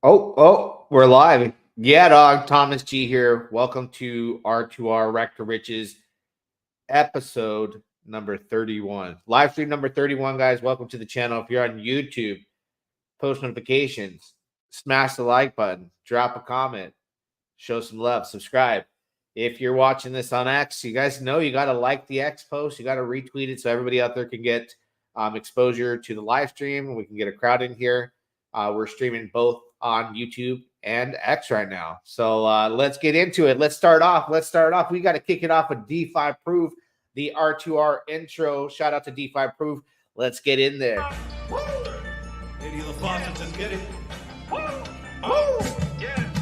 We're live. Yeah, dog. Thomas G here. Welcome to R2R Rector Riches episode number 31. Live stream number 31, guys. Welcome to the channel. If you're on YouTube, post notifications, smash the like button, drop a comment, show some love, subscribe. If you're watching this on X, you guys know you got to like the X post. You got to retweet it so everybody out there can get exposure to the live stream. We can get a crowd in here. We're streaming both on YouTube and X right now. So let's get into it. Let's start off. We got to kick it off with DeFi Proof, the R2R intro. Shout out to DeFi Proof. Let's get in there. Lady of the faucet, just get it.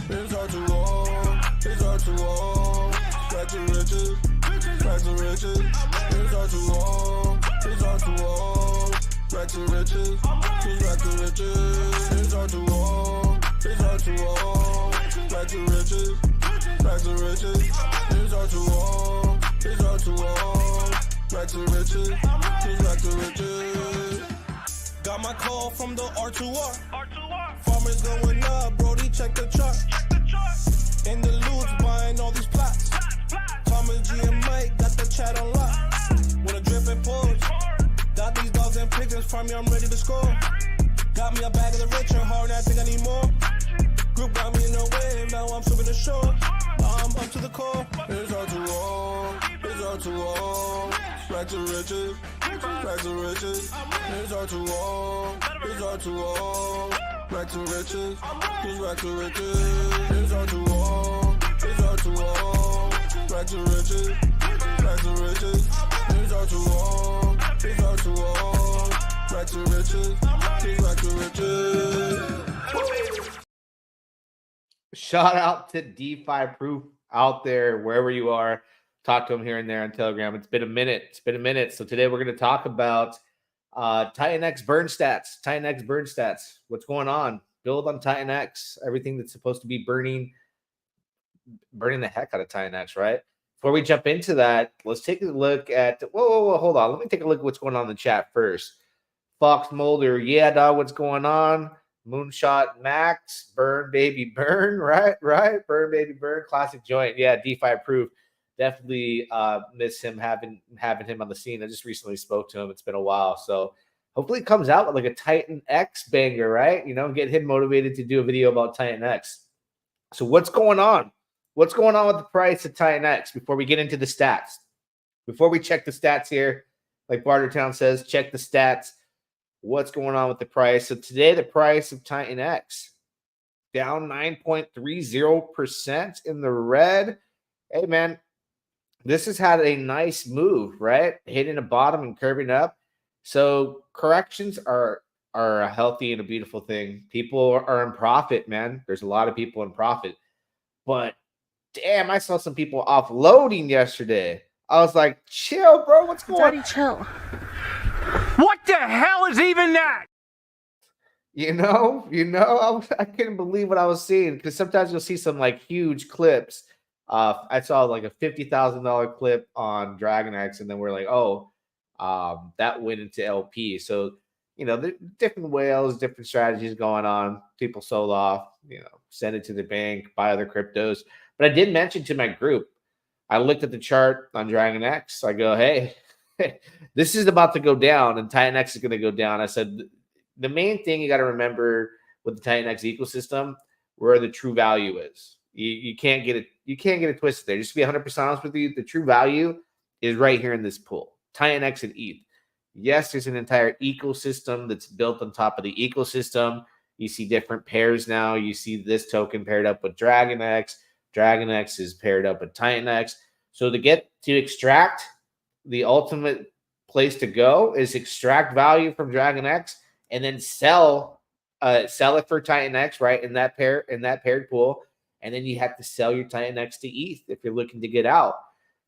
It's R2R, back to riches, back to riches. It's R2R, back to riches, back to riches. It's R2R, back to riches, back to riches. It's R2R, back to riches, back to riches. Got my call from the R2R. Farmers going up, Brody, check the chart. In the loot, buying all these plots. Thomas G and Mike got the chat on lock. With a drip and pulls. Got these dogs and pigeons, farm me, I'm ready to score. Got me a bag of the rich and hard, I think I need more. Group got me in the wave, now I'm swimming the shore. I'm up to the core. It's R2R, back to riches, back to riches. It's R2R, back to riches, back to riches. It's R2R, back to riches, back to riches. It's R2R, back to riches, back to riches. Shout out to DeFi Proof out there, wherever you are. Talk to them here and there on Telegram. It's been a minute. So today we're going to talk about TitanX burn stats. What's going on? Build on TitanX. Everything that's supposed to be burning the heck out of TitanX, right? Before we jump into that, let's take a look at. Whoa, hold on. Let me take a look at what's going on in the chat first. Fox Molder, yeah, dog. What's going on? Moonshot Max, burn baby burn, right? Burn baby burn, classic joint. Yeah, DeFi Proof. Definitely miss him having him on the scene. I just recently spoke to him. It's been a while. So hopefully it comes out with like a TitanX banger, right? Get him motivated to do a video about TitanX. So what's going on? What's going on with the price of TitanX before we get into the stats? Before we check the stats here, like Bartertown says, check the stats. What's going on with the price? So today the price of TitanX down 9.30% in the red. Hey, man. This has had a nice move, right? Hitting a bottom and curving up. So corrections are a healthy and a beautiful thing. People are in profit, man. There's a lot of people in profit. But damn, I saw some people offloading yesterday. I was like, chill, bro. What's going on? Daddy, chill. What the hell is even that? I couldn't believe what I was seeing, because sometimes you'll see some like huge clips. I saw like a $50,000 clip on DragonX, and then we're like, that went into LP. So, the different whales, different strategies going on. People sold off, send it to the bank, buy other cryptos. But I did mention to my group, I looked at the chart on DragonX. I go, hey, this is about to go down, and TitanX is going to go down. I said, the main thing you got to remember with the TitanX ecosystem, where the true value is. You can't get it. You can't get it twisted there. Just to be 100% honest with you, the true value is right here in this pool. TitanX and ETH. Yes, there's an entire ecosystem that's built on top of the ecosystem. You see different pairs now. You see this token paired up with DragonX. DragonX is paired up with TitanX. So to extract, the ultimate place to go is extract value from DragonX and then sell it for TitanX, right? In that paired pool. And then you have to sell your TitanX to ETH if you're looking to get out.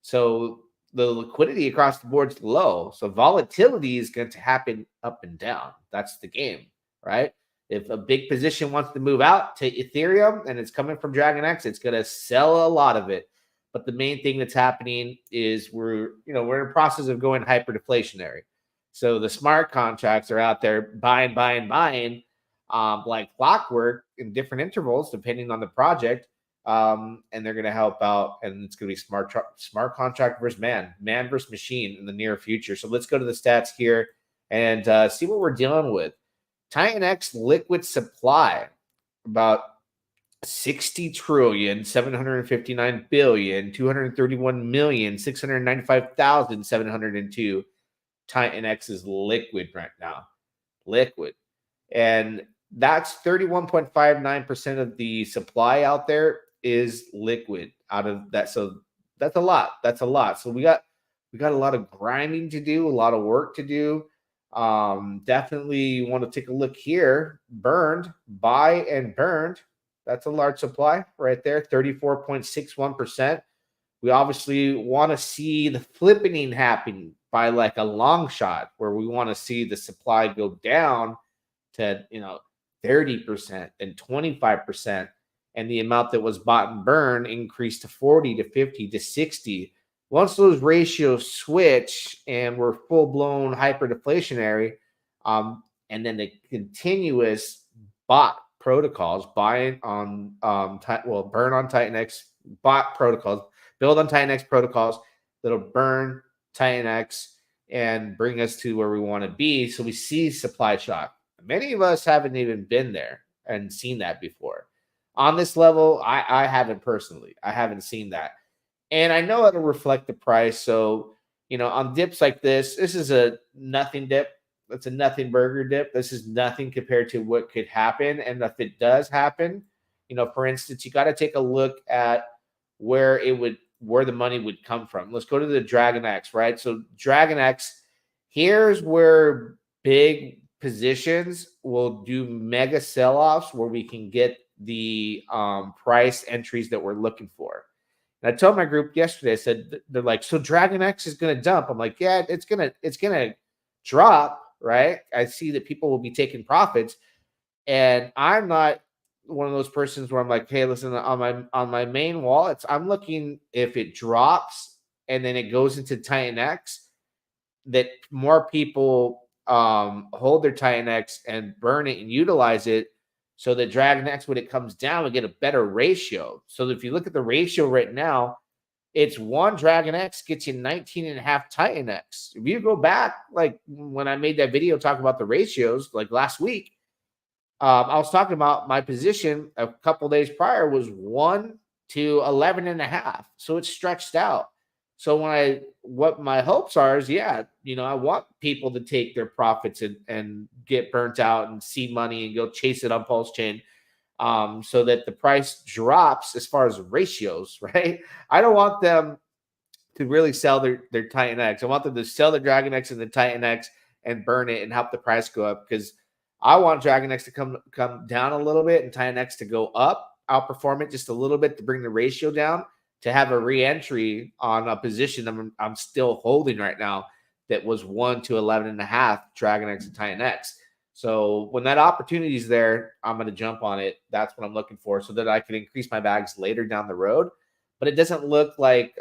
So the liquidity across the board is low. So volatility is going to happen up and down. That's the game, right? If a big position wants to move out to Ethereum and it's coming from DragonX, it's going to sell a lot of it. But the main thing that's happening is we're in a process of going hyperdeflationary. So the smart contracts are out there buying like clockwork. in different intervals depending on the project. And they're going to help out, and it's going to be smart contract versus man versus machine in the near future. So let's go to the stats here and see what we're dealing with. TitanX liquid supply, about 60 trillion 759 billion 231,695,702. TitanX is liquid right now, liquid, and that's 31.59% of the supply out there is liquid out of that. So that's a lot. That's a lot. So we got a lot of grinding to do, a lot of work to do. Definitely want to take a look here. Burned, buy and burned. That's a large supply right there, 34.61%. We obviously want to see the flipping happen by like a long shot, where we want to see the supply go down to 30% and 25%, and the amount that was bought and burned increased to 40 to 50 to 60. Once those ratios switch and we're full-blown hyper-deflationary, and then the continuous bot protocols, burn on TitanX, bot protocols, build on TitanX protocols that'll burn TitanX and bring us to where we want to be. So we see supply shock. Many of us haven't even been there and seen that before. On this level, I haven't personally. I haven't seen that. And I know it'll reflect the price. So, on dips like this is a nothing dip. It's a nothing burger dip. This is nothing compared to what could happen. And if it does happen, for instance, you got to take a look at where the money would come from. Let's go to the Dragon X, right? So Dragon X, here's where big positions will do mega sell-offs where we can get the price entries that we're looking for. And I told my group yesterday, I said, they're like, so Dragon X is going to dump. I'm like, yeah, it's going to drop, right? I see that people will be taking profits, and I'm not one of those persons where I'm like, hey, listen, on my main wallets, I'm looking if it drops and then it goes into TitanX, that more people hold their TitanX and burn it and utilize it, so that Dragon X, when it comes down, we get a better ratio. So if you look at the ratio right now, it's one Dragon X gets you 19.5 TitanX. If you go back, like when I made that video talking about the ratios, like last week, I was talking about my position a couple days prior was 1 to 11.5. So it's stretched out. So what my hopes are is, I want people to take their profits and get burnt out and see money and go chase it on Pulse Chain, so that the price drops as far as ratios, right? I don't want them to really sell their TitanX. I want them to sell the Dragon X and the TitanX and burn it and help the price go up, because I want Dragon X to come down a little bit and TitanX to go up, outperform it just a little bit to bring the ratio down, to have a re-entry on a position I'm still holding right now that was 1 to 11.5 Dragon X and TitanX. So when that opportunity is there, I'm going to jump on it. That's what I'm looking for, so that I can increase my bags later down the road. But it doesn't look like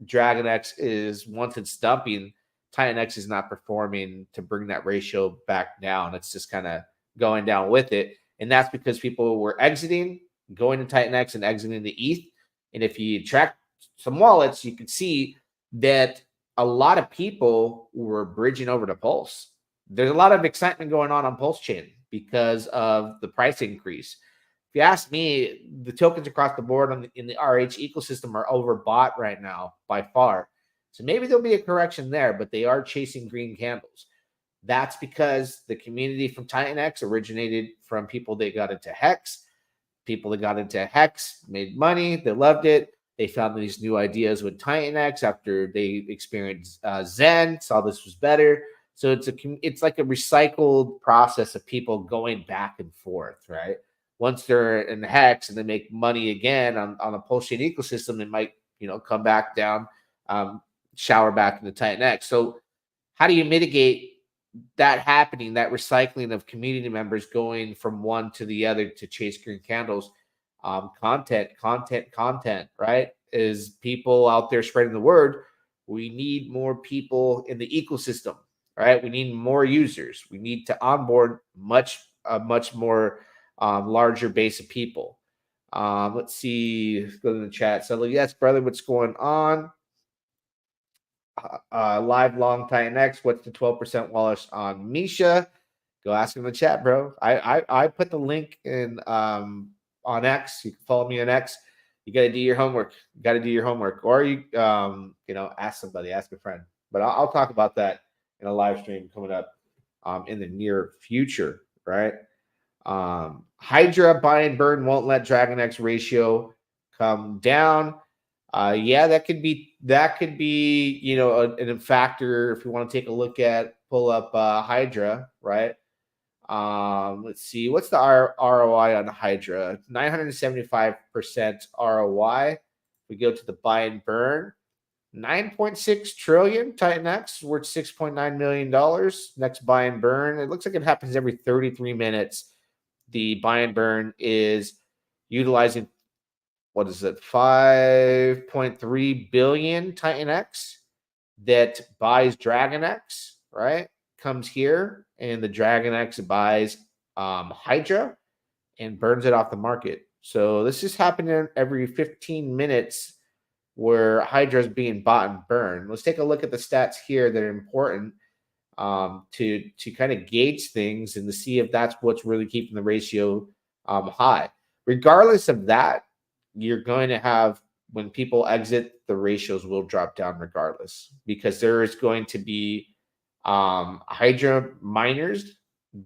Dragon X is, once it's dumping, TitanX is not performing to bring that ratio back down. It's just kind of going down with it. And that's because people were exiting, going to TitanX and exiting the ETH. And if you track some wallets, you can see that a lot of people were bridging over to Pulse. There's a lot of excitement going on Pulse Chain because of the price increase. If you ask me, the tokens across the board in the RH ecosystem are overbought right now by far. So maybe there'll be a correction there, but they are chasing green candles. That's because the community from TitanX originated from people that got into Hex. People that got into Hex made money. They loved it. They found these new ideas with TitanX after they experienced Zen, saw this was better. So it's like a recycled process of people going back and forth, right? Once they're in Hex and they make money again on a Pulse Chain ecosystem, they might come back down, shower back into TitanX. So how do you mitigate that happening, that recycling of community members going from one to the other to chase green candles? Content, right? Is people out there spreading the word. We need more people in the ecosystem, right? We need more users. We need to onboard much more larger base of people. Let's see. Let's go to the chat. So, yes, brother, what's going on? Live long TitanX. What's the 12% wallet on Misha? Go ask in the chat, bro. I put the link in on X. You can follow me on X. You got to do your homework. You got to do your homework, or you ask somebody, ask a friend. But I'll talk about that in a live stream coming up in the near future, right? Hydra buy and burn won't let DragonX ratio come down. Yeah, that could be a factor if you want to take a look at pull up Hydra, right? Let's see, what's the ROI on Hydra? 975% ROI. We go to the buy and burn. 9.6 trillion TitanX worth $6.9 million. Next buy and burn. It looks like it happens every 33 minutes. The buy and burn is utilizing, what is it, 5.3 billion TitanX that buys DragonX, right? Comes here, and the DragonX buys Hydra and burns it off the market. So this is happening every 15 minutes where Hydra is being bought and burned. Let's take a look at the stats here that are important to kind of gauge things and to see if that's what's really keeping the ratio high. Regardless of that, you're going to have, when people exit, the ratios will drop down regardless, because there is going to be Hydra miners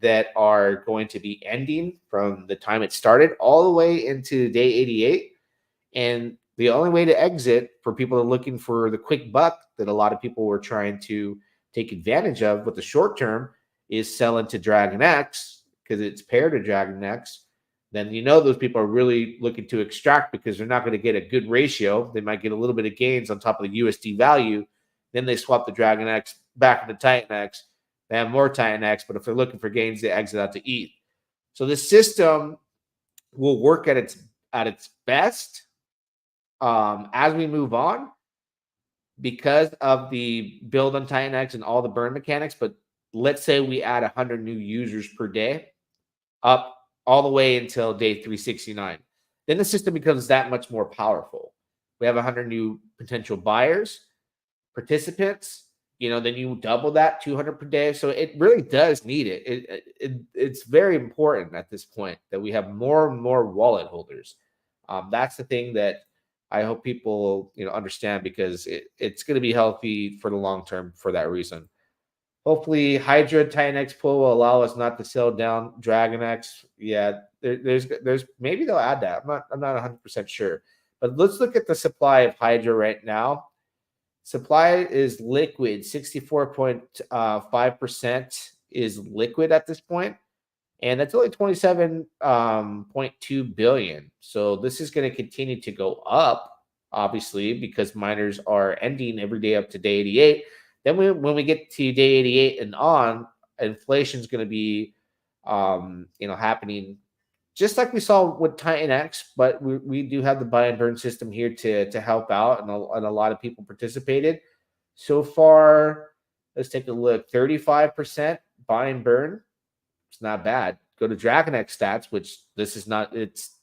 that are going to be ending from the time it started all the way into day 88. And the only way to exit for people that are looking for the quick buck that a lot of people were trying to take advantage of with the short term is sell into DragonX because it's paired to DragonX. Then those people are really looking to extract because they're not going to get a good ratio. They might get a little bit of gains on top of the USD value. Then they swap the DragonX back into Titanx. They have more Titanx, but if they're looking for gains, they exit out to ETH. So the system will work at its best as we move on because of the build on TitanX and all the burn mechanics. But let's say we add 100 new users per day up all the way until day 369. Then the system becomes that much more powerful. We have 100 new potential buyers, participants, then you double that, 200 per day. So it really does need it. It's very important at this point that we have more and more wallet holders. That's the thing that I hope people understand, because it's going to be healthy for the long term for that reason. Hopefully, Hydra TitanX pool will allow us not to sell down DragonX. Yeah, there's maybe they'll add that. I'm not 100% sure. But let's look at the supply of Hydra right now. Supply is liquid. 64.5% is liquid at this point, and that's only 27.2 billion. So this is going to continue to go up, obviously, because miners are ending every day up to day 88. Then when we get to day 88 and on, inflation is going to be, happening just like we saw with TitanX. But we do have the buy and burn system here to help out, and a lot of people participated so far. Let's take a look. 35% buy and burn. It's not bad. Go to DragonX stats, which this is not. It's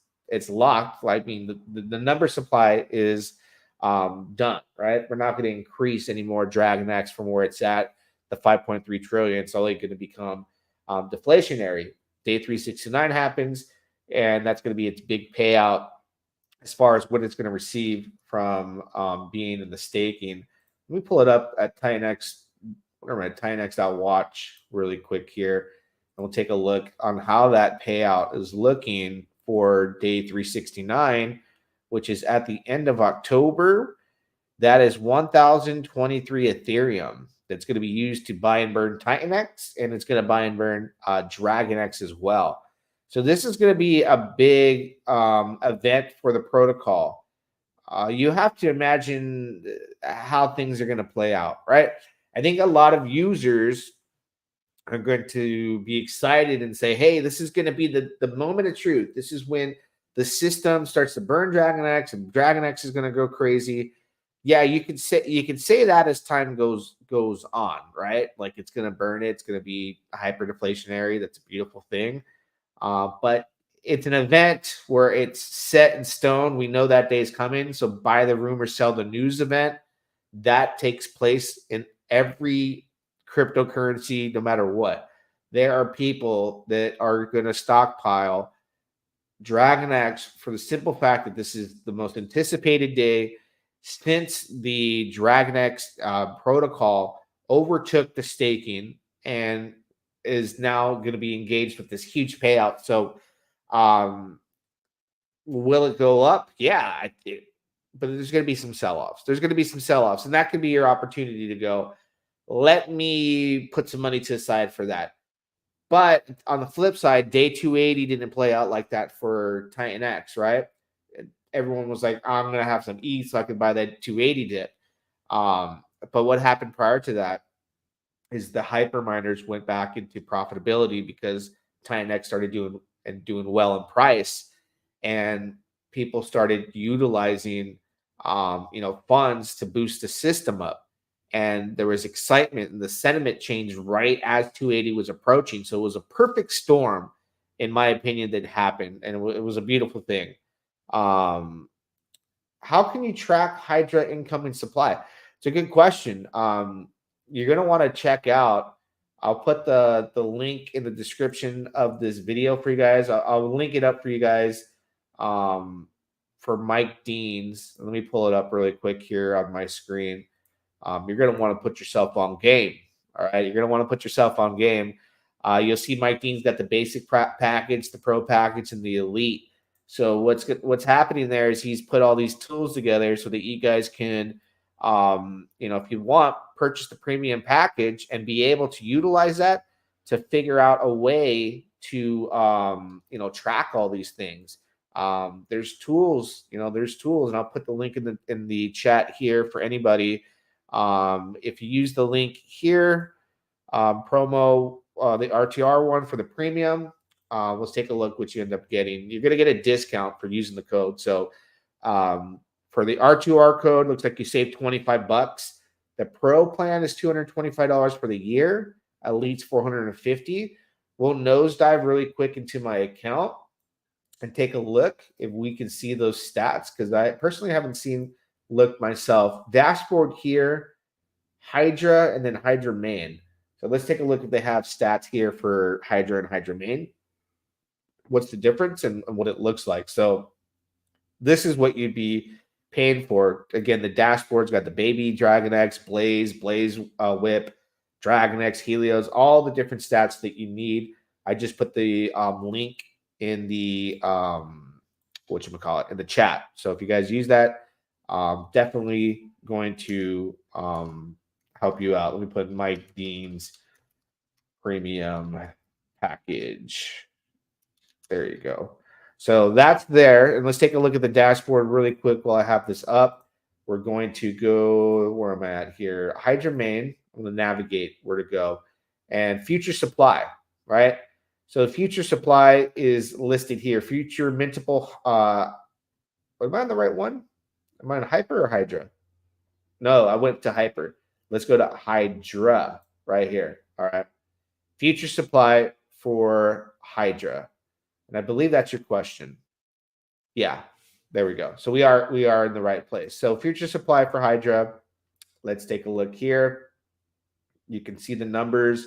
locked. I mean, the number supply is done, right? We're not going to increase any more DragonX from where it's at, the 5.3 trillion. It's only going to become deflationary. Day 369 happens, and that's going to be its big payout as far as what it's going to receive from being in the staking. Let me pull it up at TitanX. Whatever, at TitanX.watch really quick here, and we'll take a look on how that payout is looking for day 369, which is at the end of October. That is 1,023 Ethereum that's going to be used to buy and burn TitanX, and it's going to buy and burn DragonX as well. So this is going to be a big event for the protocol. You have to imagine how things are going to play out, right? I think a lot of users are going to be excited and say, hey, this is going to be the moment of truth. This is when the system starts to burn DragonX, and DragonX is going to go crazy. Yeah, you can say that as time goes on, right? Like it's going to burn it. It's going to be hyper deflationary. That's a beautiful thing. But it's an event where it's set in stone. We know that day is coming. So buy the rumor, sell the news event. That takes place in every cryptocurrency, no matter what. There are people that are going to stockpile DragonX for the simple fact that this is the most anticipated day since the DragonX protocol overtook the staking and is now going to be engaged with this huge payout. So, will it go up? Yeah, but there's going to be some sell-offs. There's going to be some sell-offs, and that could be your opportunity to go, let me put some money to the side for that. But on the flip side, day 280 didn't play out like that for TitanX, right? Everyone was like, I'm going to have some ETH so I can buy that 280 dip. But what happened prior to that is the hyper miners went back into profitability because TitanX started doing well in price, and people started utilizing funds to boost the system up. And there was excitement, and the sentiment changed right as 280 was approaching. So it was a perfect storm, in my opinion, that happened, and it was a beautiful thing. How can you track Hydra incoming supply? It's a good question. You're going to want to check out. I'll put the link in the description of this video for you guys. I'll link it up for you guys for Mike Dean's. Let me pull it up really quick here on my screen. You're going to want to put yourself on game. All right. You're going to want to put yourself on game. You'll see Mike Dean's got the basic package, the pro package, and the elite. So what's happening there is he's put all these tools together so that you guys can, if you want, purchase the premium package and be able to utilize that to figure out a way to, track all these things. There's tools, and I'll put the link in the chat here for anybody. If you use the link here, promo the R2R one for the premium, let's take a look what you end up getting. You're going to get a discount for using the code. So for the R2R code, looks like you save $25. The pro plan is $225 for the year. Elite's $450. We'll nosedive really quick into my account and take a look if we can see those stats, because I personally haven't look myself. Dashboard here, Hydra, and then Hydra main. So let's take a look if they have stats here for Hydra and Hydra main. What's the difference and what it looks like. So this is what you'd be paying for. Again, the dashboard's got the baby DragonX, Blaze Whip, DragonX, Helios, all the different stats that you need. I just put the link in the in the chat. So if you guys use that, definitely going to help you out. Let me put Mike Dean's premium package. There you go. So that's there. And let's take a look at the dashboard really quick while I have this up. We're going to go, where am I at here? Hydra main. I'm going to navigate where to go. And future supply, right? So future supply is listed here. Future mintable. Am I on the right one? Am I on Hyper or Hydra? No, I went to Hyper. Let's go to Hydra right here. All right. Future supply for Hydra. And I believe that's your question. Yeah, there we go. So we are in the right place. So future supply for Hydra. Let's take a look here. You can see the numbers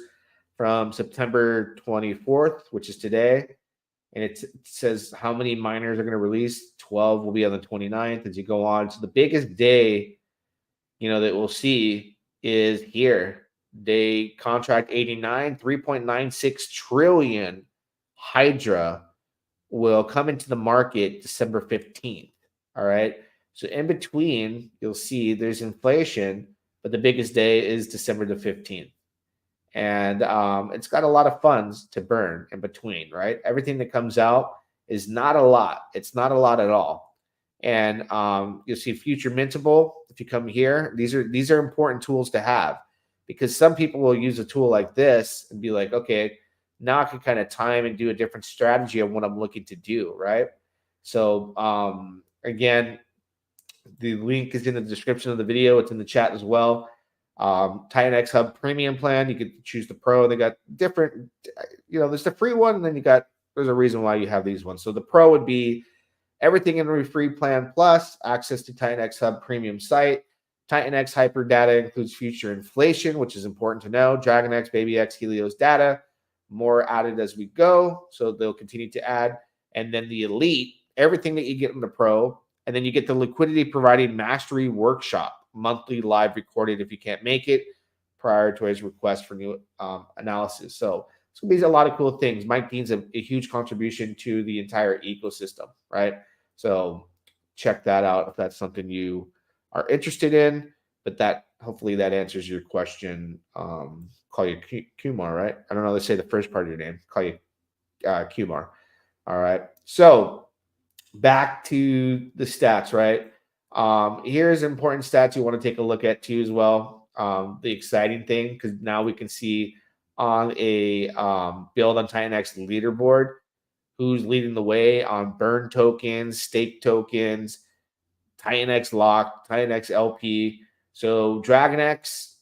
from September 24th, which is today. And it says how many miners are going to release. 12 will be on the 29th as you go on. So the biggest day, that we'll see is here. Day contract 89, 3.96 trillion Hydra will come into the market December 15th. All right. So in between, you'll see there's inflation, but the biggest day is December the 15th. And it's got a lot of funds to burn in between, right? Everything that comes out is not a lot. It's not a lot at all. And you'll see future mintable. If you come here, these are important tools to have, because some people will use a tool like this and be like, okay, now I can kind of time and do a different strategy on what I'm looking to do, right? So again, the link is in the description of the video. It's in the chat as well. TitanXHub premium plan. You could choose the pro. They got different, there's the free one, and then you got there's a reason why you have these ones. So the Pro would be everything in the free plan plus access to TitanXHub premium site. TitanX hyper data includes future inflation, which is important to know. DragonX, BabyX, Helios data, more added as we go. So they'll continue to add. And then the Elite, everything that you get in the Pro. And then you get the liquidity providing mastery workshop, monthly live recorded if you can't make it, prior to his request for new analysis. So it's going to be a lot of cool things. Mike Dean's a huge contribution to the entire ecosystem, right? So check that out if that's something you are interested in. But that hopefully that answers your question. Call you Kumar, right? I don't know. They say the first part of your name. Call you Kumar. All right. So back to the stats, right? Here's important stats you want to take a look at too as well. The exciting thing, because now we can see on a Build on Titanx leaderboard who's leading the way on burn tokens, stake tokens, TitanX lock, TitanX LP. So DragonX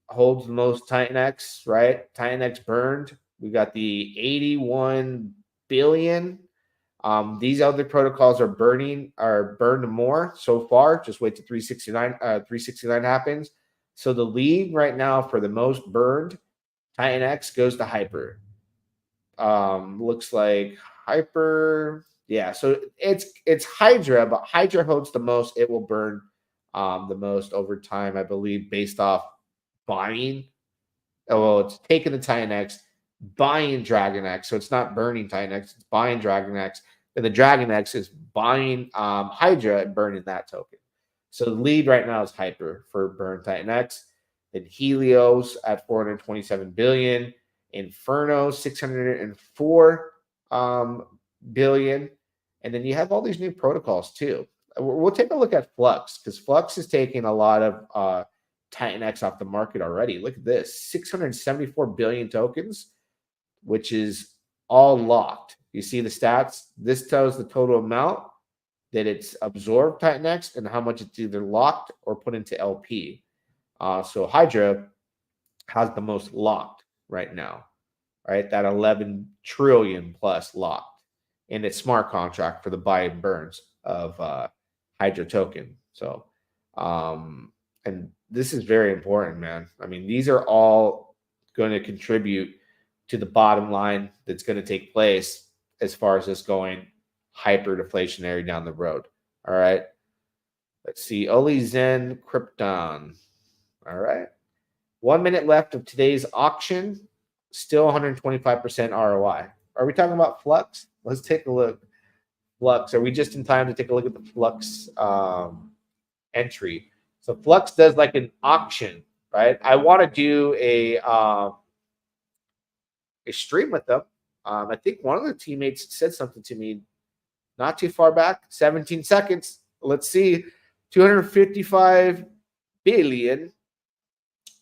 holds the most TitanX, right? TitanX burned. We got the 81 billion. These other protocols are burned more so far. Just wait till 369. 369 happens. So the lead right now for the most burned TitanX goes to Hyper. Looks like Hyper. Yeah, so it's Hydra, but Hydra holds the most. It will burn the most over time, I believe, based off buying. Oh, well, it's taking the TitanX, buying DragonX. So it's not burning TitanX, it's buying DragonX. And the DragonX is buying Hydra and burning that token. So the lead right now is Hyper for burn TitanX. Then Helios at 427 billion. Inferno 604 billion. And then you have all these new protocols too. We'll take a look at Flux, because Flux is taking a lot of TitanX off the market already. Look at this, 674 billion tokens, which is all locked. You see the stats? This tells the total amount that it's absorbed TitanX and how much it's either locked or put into LP. So Hydra has the most locked right now, right? That 11 trillion plus locked in its smart contract for the buy and burns of Hydra token. So, and this is very important, man. I mean, these are all going to contribute to the bottom line that's going to take place as far as this going hyper deflationary down the road. All right. Let's see. Oli Zen Krypton. All right. 1 minute left of today's auction. Still 125% ROI. Are we talking about Flux? Let's take a look. Flux. Are we just in time to take a look at the Flux entry? So Flux does like an auction, right? I want to do a stream with them. I think one of the teammates said something to me not too far back. 17 seconds. Let's see. 255 billion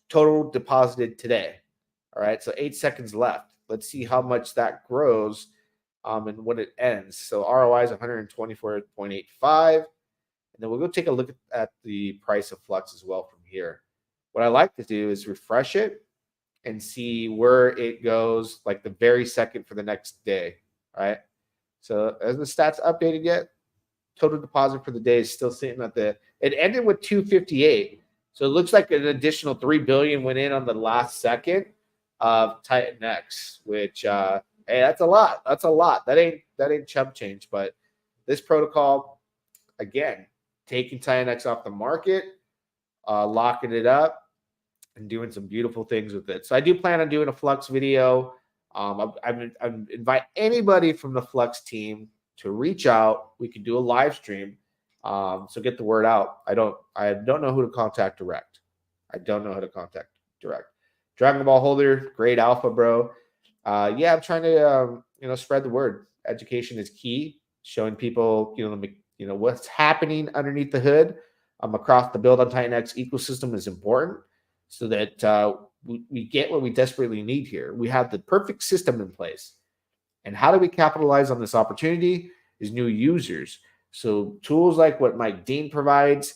total deposited today. All right, so 8 seconds left. Let's see how much that grows and when it ends. So ROI is 124.85. And then we'll go take a look at the price of Flux as well from here. What I like to do is refresh it and see where it goes like the very second for the next day, right? So as the stats updated yet, total deposit for the day is still sitting at it ended with 258. So it looks like an additional 3 billion went in on the last second of TitanX, which hey, that's a lot. That's a lot. That ain't chump change. But this protocol, again, taking TitanX off the market, locking it up, and doing some beautiful things with it. So I do plan on doing a Flux video. I invite anybody from the Flux team to reach out. We can do a live stream. So get the word out. I don't know who to contact direct. I don't know who to contact direct. Dragon Ball holder, great alpha, bro. Yeah, I'm trying to spread the word. Education is key. Showing people what's happening underneath the hood across the Build on TitanX ecosystem is important, so that we get what we desperately need here. We have the perfect system in place, and how do we capitalize on this opportunity? Is new users. So tools like what Mike Dean provides,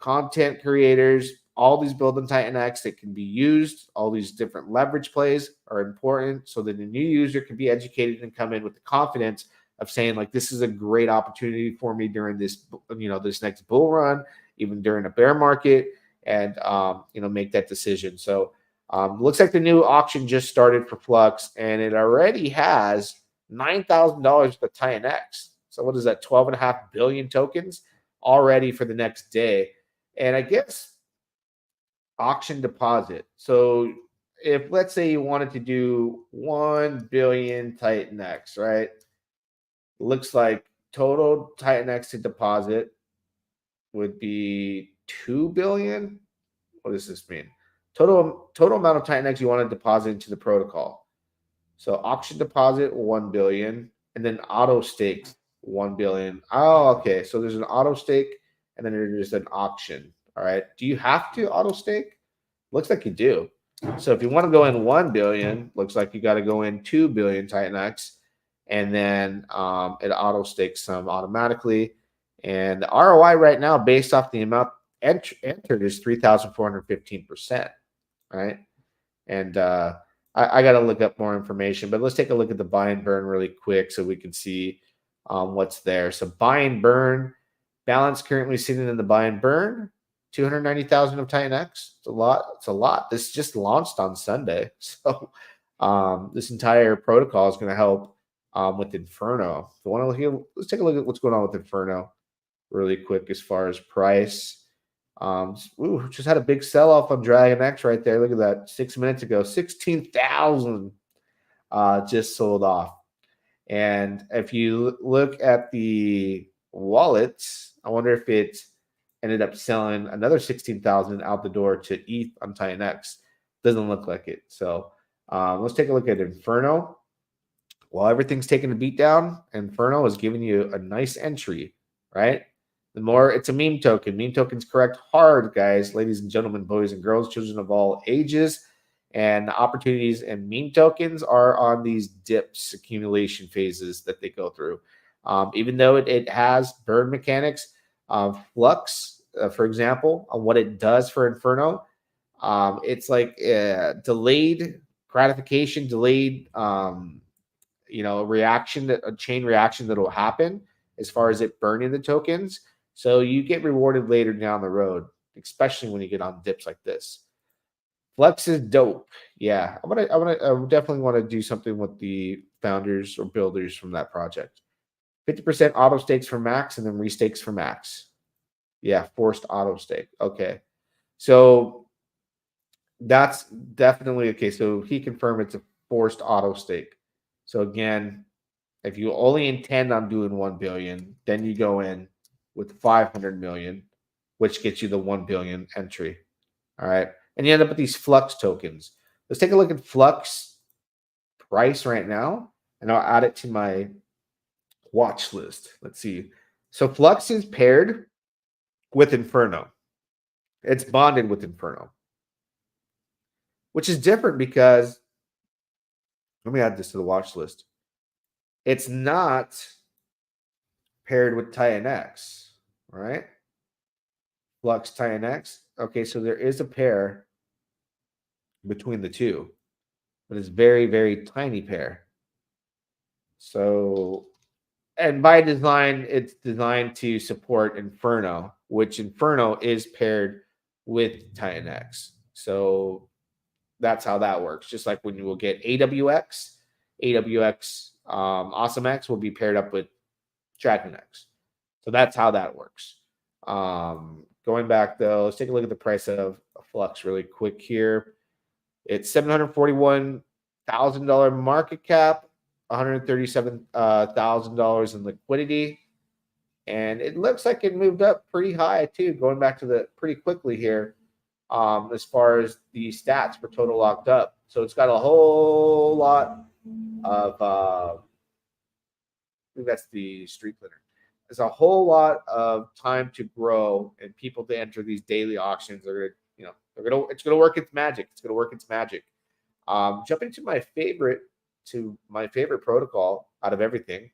content creators, all these build on TitanX that can be used. All these different leverage plays are important so that a new user can be educated and come in with the confidence of saying, like, this is a great opportunity for me during this, this next bull run, even during a bear market, and make that decision. So looks like the new auction just started for Flux, and it already has $9,000 for TitanX. So what is that? 12.5 billion tokens already for the next day. And I guess auction deposit. So if, let's say, you wanted to do 1 billion TitanX, right? Looks like total TitanX to deposit would be 2 billion. What does this mean? Total amount of TitanX you want to deposit into the protocol. So auction deposit 1 billion, and then auto stake 1 billion. Oh, okay. So there's an auto stake, and then there's an auction. All right. Do you have to auto stake? Looks like you do. So if you want to go in 1 billion, looks like you got to go in 2 billion TitanX, and then it auto stakes some automatically. And the ROI right now, based off the amount entered, is 3,415%. Right. And I got to look up more information, but let's take a look at the buy and burn really quick so we can see what's there. So buy and burn balance currently sitting in the buy and burn, 290,000 of TitanX. It's a lot. It's a lot. This just launched on Sunday. So this entire protocol is going to help with Inferno. If you want to look at, let's take a look at what's going on with Inferno really quick as far as price. Just had a big sell-off on Dragon X right there. Look at that. 6 minutes ago, 16,000 just sold off. And if you look at the wallets, I wonder if it ended up selling another 16,000 out the door to ETH on TitanX. Doesn't look like it. So let's take a look at Inferno. While everything's taking a beat down, Inferno is giving you a nice entry, right? The more, it's a meme token. Meme tokens correct hard, guys, ladies and gentlemen, boys and girls, children of all ages. And opportunities and meme tokens are on these dips accumulation phases that they go through. Even though it has burn mechanics, Flux, for example, on what it does for Inferno, it's like delayed gratification, delayed reaction, a chain reaction that will happen as far as it burning the tokens. So you get rewarded later down the road, especially when you get on dips like this. Flux is dope. Yeah, I definitely want to do something with the founders or builders from that project. 50% auto stakes for max and then restakes for max. Yeah, forced auto stake. Okay. So that's definitely okay. So he confirmed it's a forced auto stake. So again, if you only intend on doing 1 billion, then you go in with 500 million, which gets you the 1 billion entry. All right. And you end up with these Flux tokens. Let's take a look at Flux price right now, and I'll add it to my watch list. Let's see. So Flux is paired with Inferno. It's bonded with Inferno, which is different because, let me add this to the watch list. It's not paired with TitanX, all right? Flux TitanX. Okay, so there is a pair between the two, but it's very, very tiny pair. So, and by design, it's designed to support Inferno, which Inferno is paired with TitanX. So that's how that works. Just like when you will get AWX AwesomeX will be paired up with TitanX. So that's how that works. Going back though, let's take a look at the price of Flux really quick here. It's $741,000 market cap, $137,000 in liquidity. And it looks like it moved up pretty high too, going back to the pretty quickly here as far as the stats for total locked up. So it's got a whole lot of, I think that's the street cleaner. There's a whole lot of time to grow and people to enter these daily auctions. It's gonna work its magic. It's gonna work its magic. Jumping to my favorite protocol out of everything,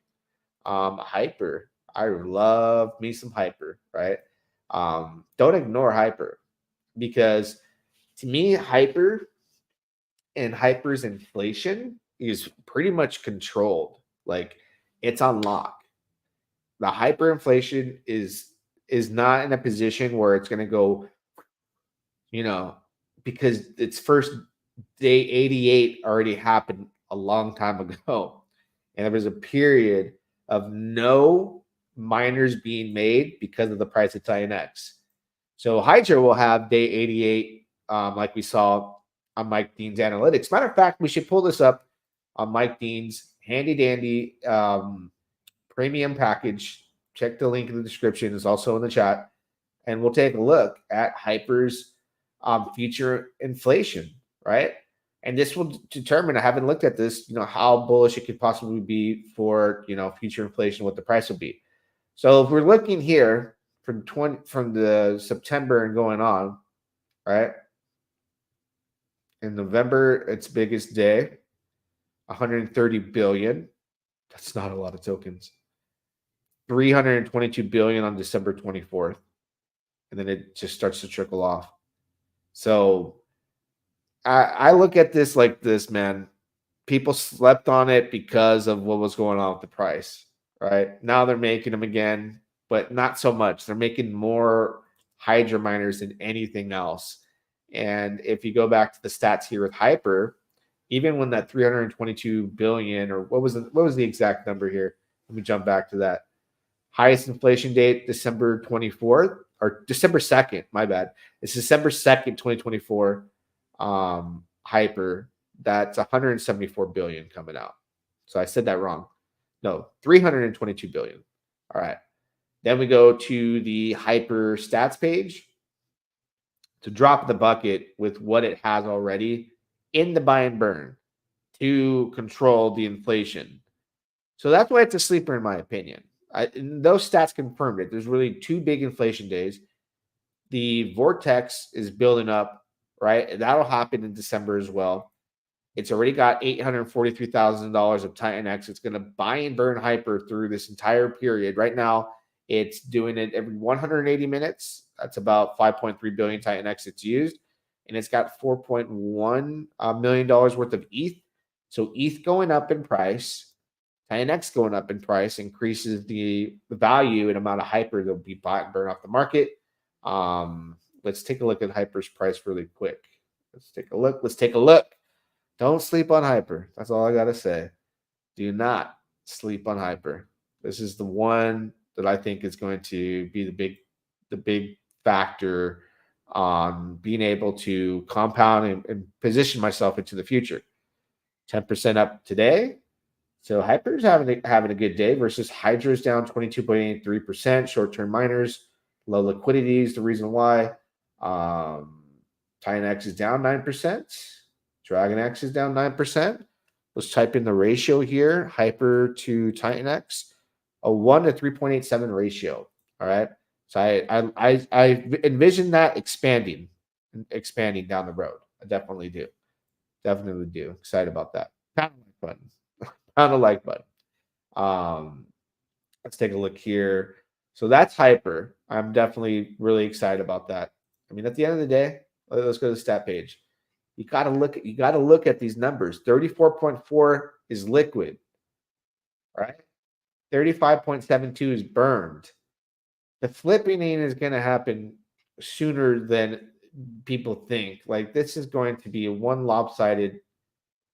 Hyper. I love me some Hyper, right? Don't ignore Hyper. because to me, Hyper and Hyper's inflation is pretty much controlled. Like it's on lock. The hyperinflation is not in a position where it's going to go, because its first day 88 already happened a long time ago. And there was a period of no miners being made because of the price of TitanX. So Hydra will have day 88, like we saw on Mike Dean's analytics. Matter of fact, we should pull this up on Mike Dean's handy dandy premium package. Check the link in the description. It's also in the chat. And we'll take a look at Hyper's future inflation, right? And this will determine, I haven't looked at this, how bullish it could possibly be for, future inflation, what the price will be. So if we're looking here from the September and going on, right? In November, its biggest day, 130 billion. That's not a lot of tokens. 322 billion on December 24th. And then it just starts to trickle off. So I look at this like this, man. People slept on it because of what was going on with the price, right? Now they're making them again, but not so much. They're making more Hydra miners than anything else. And if you go back to the stats here with Hyper, even when that 322 billion, or what was the exact number here? Let me jump back to that. Highest inflation date, December 24th, or December 2nd, my bad. It's December 2nd, 2024. Hyper, that's 174 billion coming out. So I said that wrong. No, 322 billion. All right. Then we go to the Hyper stats page to drop the bucket with what it has already in the buy and burn to control the inflation. So that's why it's a sleeper in my opinion. Those stats confirmed it. There's really two big inflation days. The Vortex is building up, right? That'll happen in December as well. It's already got $843,000 of TitanX. It's going to buy and burn Hyper through this entire period. Right now, it's doing it every 180 minutes. That's about 5.3 billion TitanX it's used. And it's got $4.1 million worth of ETH. So ETH going up in price, TitanX going up in price increases the value and amount of Hyper that will be bought and burned off the market. Let's take a look at Hyper's price really quick. Let's take a look. Don't sleep on Hyper. That's all I got to say. Do not sleep on Hyper. This is the one that I think is going to be the big factor on being able to compound and position myself into the future. 10% up today. So Hyper's having a good day versus Hydra's down 22.83%. Short-term miners, low liquidity is the reason why. TitanX is down 9%. DragonX is down 9%. Let's type in the ratio here. Hyper to TitanX, a 1 to 3.87 ratio. All right. So I envision that expanding down the road. I definitely do. Excited about that. Pound the like button. Pound the like button. Let's take a look here. So that's Hyper. I'm definitely really excited about that. I mean, at the end of the day, let's go to the stat page. You got to look at these numbers. 34.4 is liquid, right? 35.72 is burned. The flipping is going to happen sooner than people think. Like this is going to be a one lopsided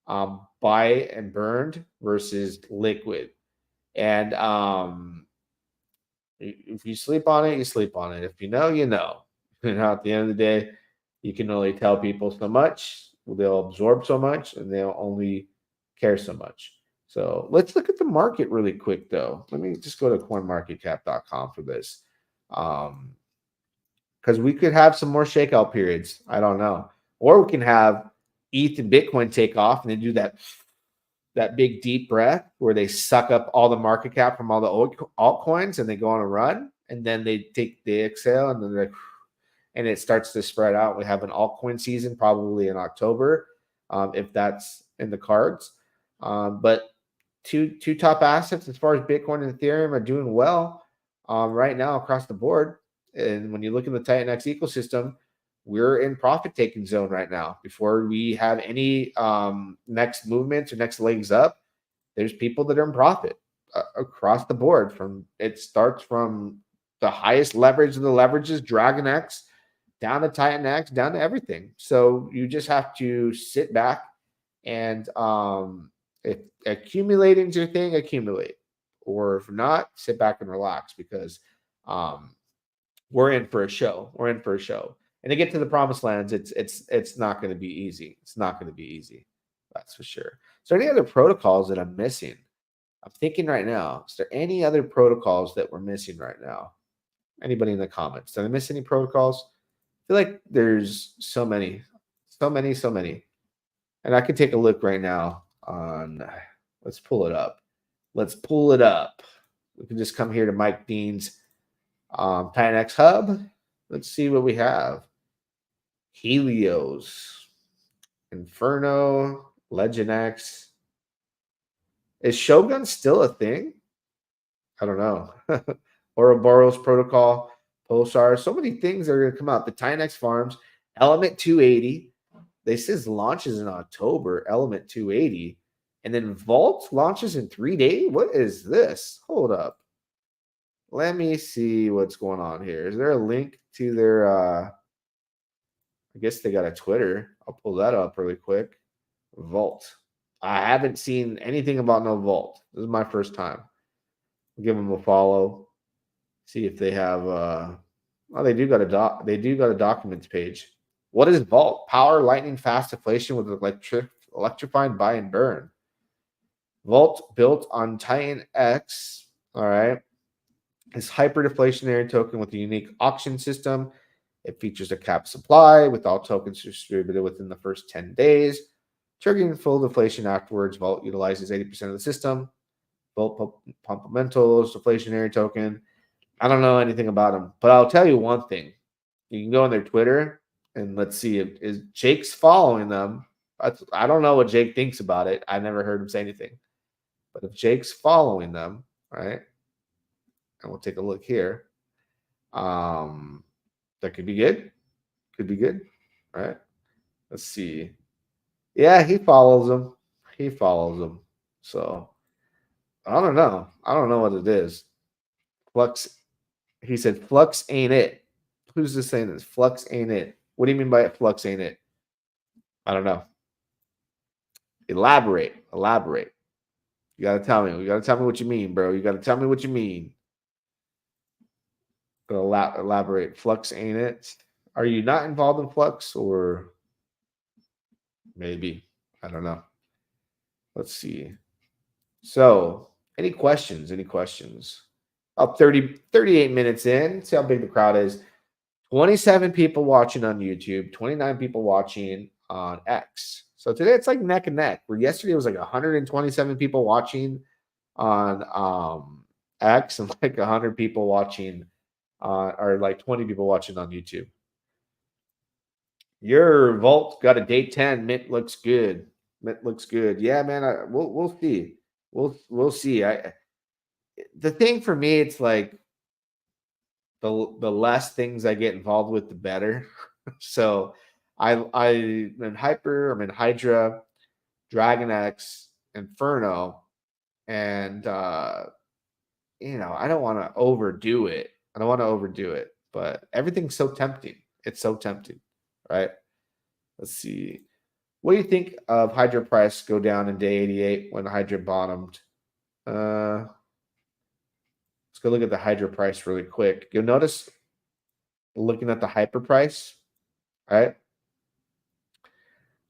buy and burned versus liquid. And if you sleep on it, you sleep on it. If you know, you know. At the end of the day, you can only tell people so much. They'll absorb so much, and they'll only care so much. So let's look at the market really quick, though. Let me just go to coinmarketcap.com for this. Because we could have some more shakeout periods. I don't know. Or we can have ETH and Bitcoin take off and then do that big deep breath where they suck up all the market cap from all the altcoins and they go on a run. And then they take the exhale and then and it starts to spread out. We have an altcoin season probably in October, if that's in the cards. But two top assets as far as Bitcoin and Ethereum are doing well right now across the board. And when you look in the TitanX ecosystem, we're in profit taking zone right now. Before we have any next movements or next legs up, there's people that are in profit across the board. It starts from the highest leverage of the leverages, DragonX, down to TitanX, down to everything. So you just have to sit back and if accumulating's your thing, accumulate. Or if not, sit back and relax, because we're in for a show. We're in for a show. And to get to the promised lands, it's not going to be easy. It's not going to be easy. That's for sure. Is there any other protocols that I'm missing? I'm thinking right now, is there any other protocols that we're missing right now? Anybody in the comments? Did I miss any protocols? I feel like there's so many. And I can take a look right now on, let's pull it up. We can just come here to Mike Dean's TitanXHub. Let's see what we have. Helios, Inferno, Legend X. Is Shogun still a thing? I don't know. Ouroboros Protocol, Pulsar. So many things are going to come out. The Titanx Farms, Element 280. They says launches in October, Element 280. And then Vault launches in 3 days? What is this? Hold up. Let me see what's going on here. Is there a link to their I guess they got a Twitter. I'll pull that up really quick. Vault. I haven't seen anything about no Vault. This is my first time. I'll give them a follow. See if they have oh, they do got a documents page. What is Vault? Power lightning fast deflation with electrifying buy and burn. Vault built on TitanX. All right. It's hyper deflationary token with a unique auction system. It features a capped supply with all tokens distributed within the first 10 days. Triggering full deflation afterwards. Vault utilizes 80% of the system. Vault Pumpamentals, deflationary token. I don't know anything about them, but I'll tell you one thing. You can go on their Twitter and let's see if Jake's following them. I don't know what Jake thinks about it. I never heard him say anything. But if Jake's following them, right? And we'll take a look here. That could be good. Could be good. All right. Let's see. Yeah, he follows them. So I don't know. I don't know what it is. Flux. He said Flux ain't it. Who's this saying this? Flux ain't it. What do you mean by it? Flux ain't it? I don't know. Elaborate. You gotta tell me. You gotta tell me what you mean, bro. You gotta tell me what you mean. Elaborate. Flux ain't it? Are you not involved in Flux, or maybe? I don't know. Let's see. So, any questions? Up 38 minutes in. See how big the crowd is. 27 people watching on YouTube, 29 people watching on X. So today it's like neck and neck. Where yesterday it was like 127 people watching on X and like 100 people watching or like 20 people watching on YouTube. Your Vault got a day 10. Mint looks good. Yeah, man. We'll see. We'll see. The thing for me, it's like the less things I get involved with, the better. So I'm in Hydra, DragonX, Inferno, and I don't want to overdo it. But everything's so tempting. It's so tempting, right? Let's see. What do you think of Hydra price go down in day 88 when Hydra bottomed? Let's go look at the Hydra price really quick. You'll notice, looking at the hyper price, right?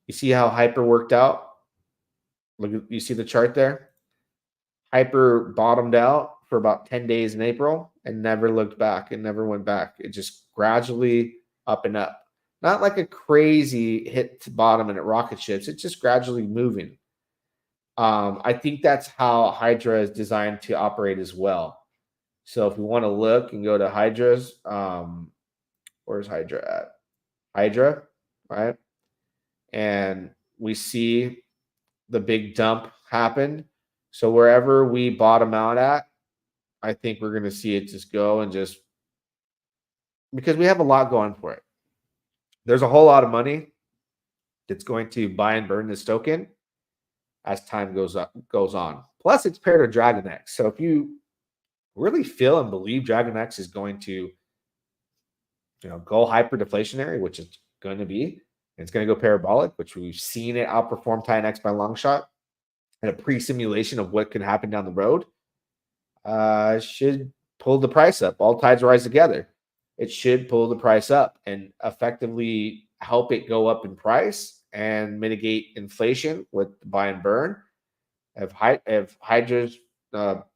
You see how hyper worked out? You see the chart there? Hyper bottomed out for about 10 days in April and never looked back. It never went back. It just gradually up and up. Not like a crazy hit to bottom and it rocket ships. It's just gradually moving. I think that's how Hydra is designed to operate as well. So if we want to look and go to Hydra's, where's Hydra at? Hydra, right? And we see the big dump happen. So wherever we bottom out at, I think we're going to see it just go and just, because we have a lot going for it. There's a whole lot of money that's going to buy and burn this token as time goes on. Plus, it's paired with DragonX. So if you really feel and believe DragonX is going to, go hyper deflationary, which it's going to be, and it's going to go parabolic, which we've seen it outperform TitanX by a long shot, and a pre-simulation of what could happen down the road, should pull the price up. All tides rise together. It should pull the price up and effectively help it go up in price and mitigate inflation with buy and burn. If Hydra's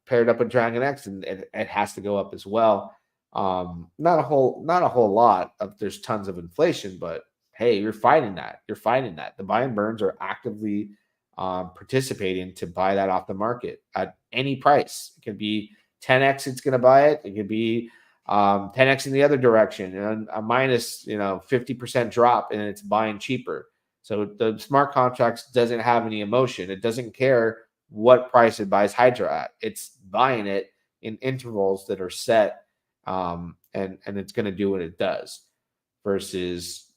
paired up with Dragon X, and it has to go up as well. Not a whole lot of, there's tons of inflation, but hey, you're fighting that. The buy and burns are actively participating to buy that off the market at any price. It could be 10x, it's going to buy it. It could be 10x in the other direction, and a minus 50% drop, and it's buying cheaper. So the smart contracts doesn't have any emotion. It doesn't care what price it buys Hydra at. It's buying it in intervals that are set, and it's going to do what it does. Versus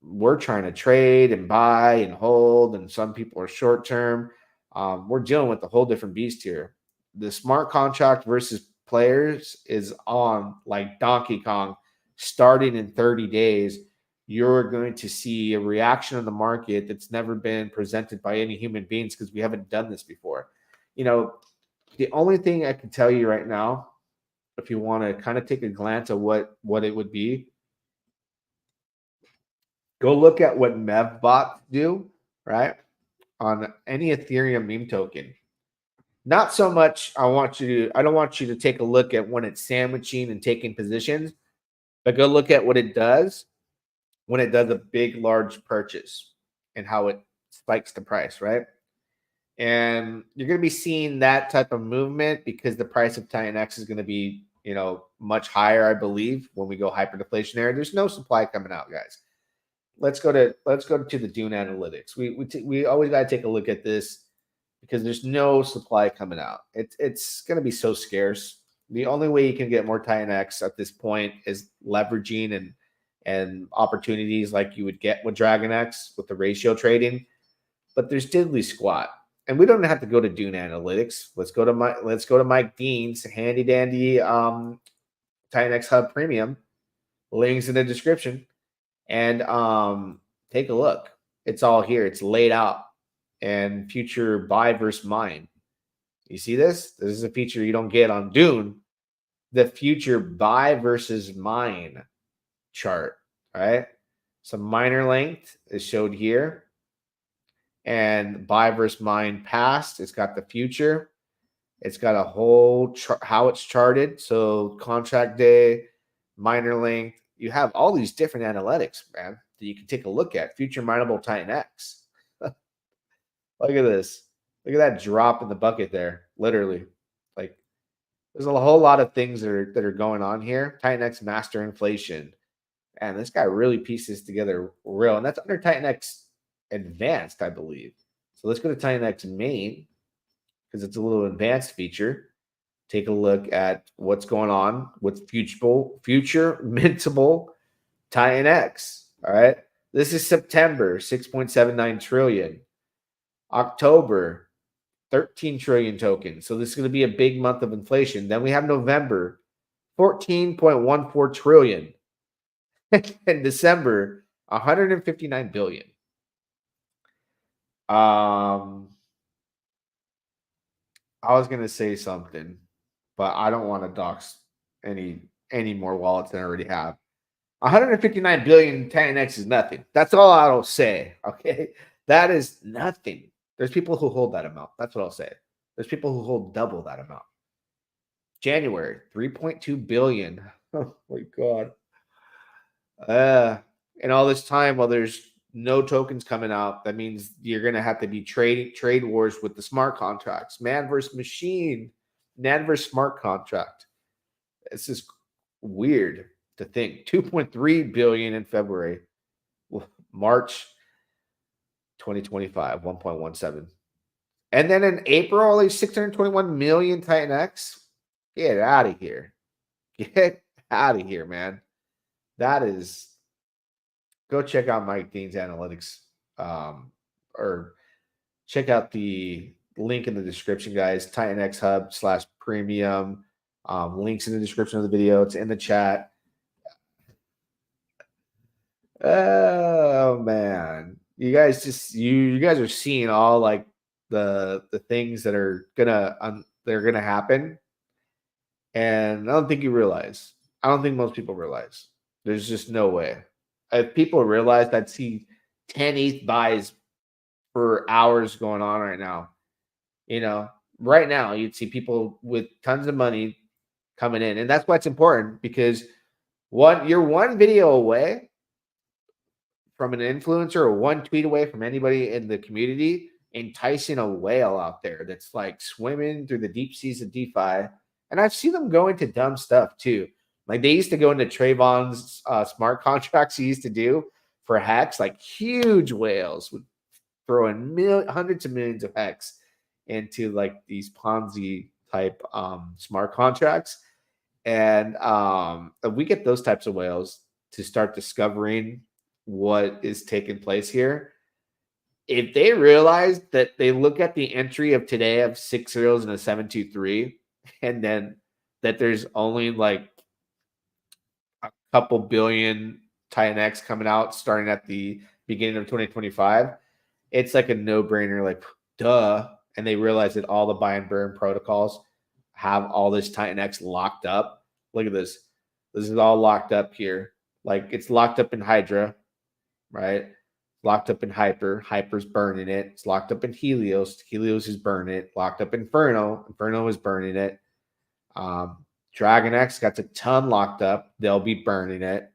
we're trying to trade and buy and hold, and some people are short term. We're dealing with a whole different beast here. The smart contract versus players is on like Donkey Kong. Starting in 30 days, you're going to see a reaction in the market that's never been presented by any human beings, because we haven't done this before. The only thing I can tell you right now, if you want to kind of take a glance at what it would be, go look at what MEVBots do, right? On any Ethereum meme token. Not so much I don't want you to take a look at when it's sandwiching and taking positions, but go look at what it does when it does a big, large purchase and how it spikes the price, right? And you're going to be seeing that type of movement because the price of TitanX is going to be, much higher, I believe, when we go hyperdeflationary. There's no supply coming out, guys. Let's go to the Dune analytics. We always got to take a look at this because there's no supply coming out. It's going to be so scarce. The only way you can get more TitanX at this point is leveraging and opportunities like you would get with DragonX with the ratio trading. But there's diddly squat. And we don't have to go to Dune Analytics. Let's go to Mike Dean's handy dandy TitanXHub Premium. Links in the description. And take a look. It's all here. It's laid out. And future buy versus mine. You see this? This is a feature you don't get on Dune. The future buy versus mine chart, right? So minor length is showed here. And buy versus mine past. It's got the future. It's got a whole how it's charted. So contract day, minor length. You have all these different analytics, man, that you can take a look at. Future mineable TitanX. Look at this. Look at that drop in the bucket there. Literally. Like, there's a whole lot of things that are going on here. TitanX master inflation. And this guy really pieces together real. And that's under TitanX advanced, I believe. So let's go to TitanX main, because it's a little advanced feature. Take a look at what's going on with future mintable TitanX. All right. This is September, 6.79 trillion. October, 13 trillion tokens. So this is going to be a big month of inflation. Then we have November, 14.14 trillion. And December, 159 billion. I was going to say something, but I don't want to dox any more wallets than I already have. 159 billion TitanX is nothing. That's all I'll say. Okay. That is nothing. There's people who hold that amount. That's what I'll say. There's people who hold double that amount. January, 3.2 billion. Oh my God. And all this time, while there's no tokens coming out, that means you're going to have to be trade wars with the smart contracts. Man versus machine. Man versus smart contract. It's just weird to think. 2.3 billion in February. March 2025, 1.17. And then in April, only 621 million TitanX. Get out of here. Get out of here, man. That is go check out Mike Dean's analytics, or check out the link in the description, guys. TitanXHub/premium. Links in the description of the video. It's in the chat. Oh man, you guys you guys are seeing all like the things that are gonna happen, and I don't think you realize. I don't think most people realize. There's just no way. If people realized, I'd see 10 ETH buys for hours going on right now. You know, right now you'd see people with tons of money coming in, and that's why it's important, because you're one video away from an influencer or one tweet away from anybody in the community enticing a whale out there that's like swimming through the deep seas of DeFi. And I've seen them go into dumb stuff too. Like they used to go into Trayvon's smart contracts he used to do for hex, like huge whales would throw in hundreds of millions of hex into like these Ponzi type smart contracts. And we get those types of whales to start discovering what is taking place here. If they realize that they look at the entry of today of 6 zeros and a 723, and then that there's only like a couple billion TitanX coming out starting at the beginning of 2025, it's like a no-brainer, like duh. And they realize that all the buy and burn protocols have all this TitanX locked up. Look at this. This is all locked up here. Like it's locked up in Hydra, right? Locked up in Hyper. Hyper's burning it. It's locked up in Helios. Helios is burning it. Locked up in Inferno. Inferno is burning it. DragonX got a ton locked up. They'll be burning it.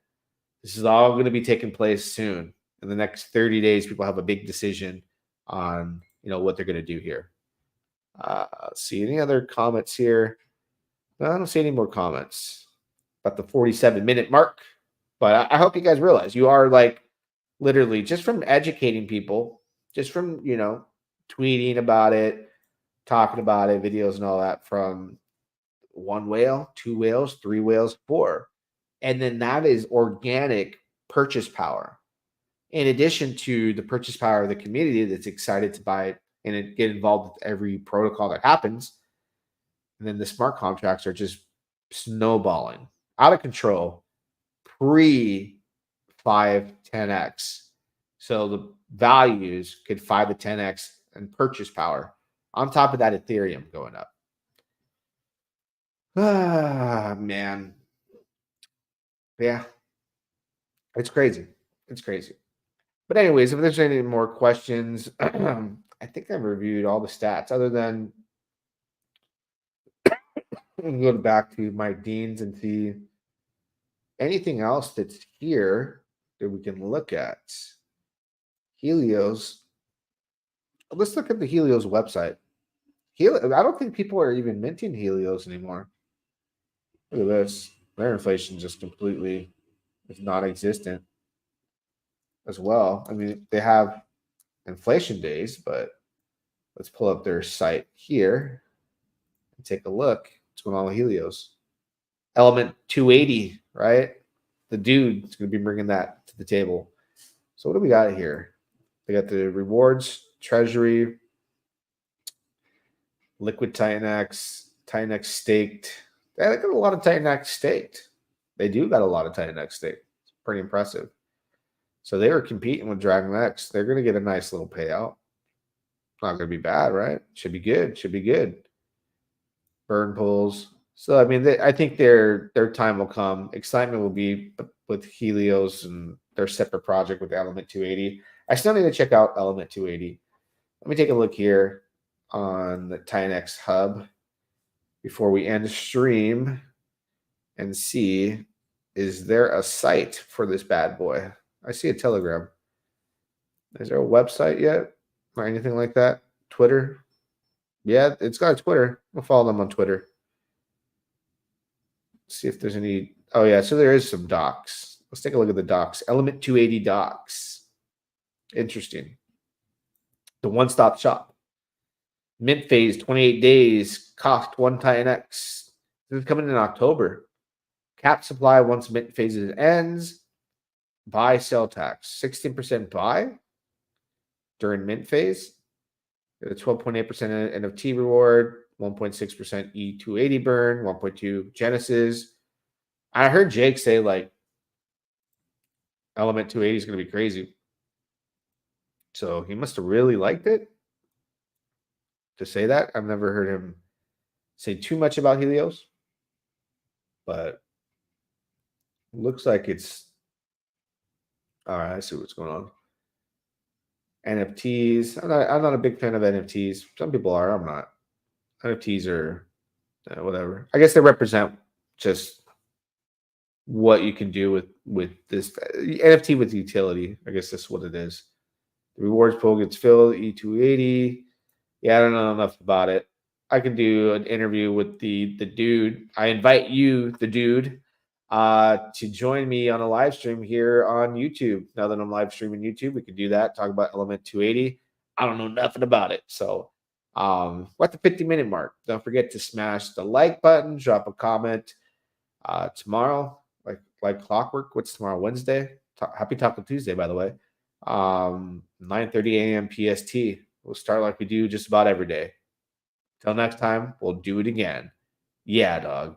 This is all going to be taking place soon. In the next 30 days, people have a big decision on what they're going to do here. Let's see any other comments here. No, I don't see any more comments about the 47-minute mark. But I hope you guys realize you are like literally just from educating people, just from tweeting about it, talking about it, videos and all that, from 1 whale, 2 whales, 3 whales, 4. And then that is organic purchase power. In addition to the purchase power of the community that's excited to buy it and get involved with every protocol that happens. And then the smart contracts are just snowballing out of control pre 5-10x. So the values could 5 to 10x and purchase power. On top of that, Ethereum going up. Ah, man. Yeah. It's crazy. It's crazy. But anyways, if there's any more questions, I think I've reviewed all the stats other than go back to my Deans and see anything else that's here that we can look at. Helios. Let's look at the Helios website. I don't think people are even minting Helios anymore. Look at this. Their inflation just completely is non-existent as well. I mean, they have inflation days, but let's pull up their site here and take a look. What's going on with Helios? Element 280, right? The dude's going to be bringing that to the table. So what do we got here? They got the rewards, treasury, liquid TitanX, TitanX staked. They got a lot of TitanX staked. They do got a lot of TitanX staked. It's pretty impressive. So they were competing with DragonX. They're going to get a nice little payout. Not going to be bad, right? Should be good. Should be good. Burn pulls. So I mean, I think their time will come. Excitement will be with Helios and their separate project with Element 280. I still need to check out Element 280. Let me take a look here on the TitanXHub before we end the stream and see, is there a site for this bad boy? I see a Telegram. Is there a website yet or anything like that? Twitter? Yeah, it's got a Twitter. We'll follow them on Twitter. See if there's any. Oh, yeah. So there is some docs. Let's take a look at the docs. Element 280 docs. Interesting. The one-stop shop. Mint phase, 28 days. Cost 1 TitanX. This is coming in October. Cap supply once mint phases ends. buy sell tax, 16% buy during mint phase. The 12.8% NFT reward, 1.6% E280 burn, 1.2 Genesis. I heard Jake say like Element 280 is going to be crazy. So he must have really liked it to say that. I've never heard him say too much about Helios, but looks like it's all right. I see what's going on. NFTs. I'm not a big fan of NFTs. Some people are. I'm not. NFTs are whatever. I guess they represent just what you can do with this NFT with utility. I guess that's what it is. The rewards pool gets filled. E280. Yeah, I don't know enough about it. I can do an interview with the dude. I invite you, the dude, to join me on a live stream here on YouTube. Now that I'm live streaming YouTube, we could do that. Talk about Element 280. I don't know nothing about it. So we're at the 50-minute mark. Don't forget to smash the like button, drop a comment. Tomorrow, like clockwork. What's tomorrow? Wednesday? Happy Taco Tuesday, by the way. 9:30 a.m. PST. We'll start like we do just about every day. Till next time, we'll do it again. Yeah, dog.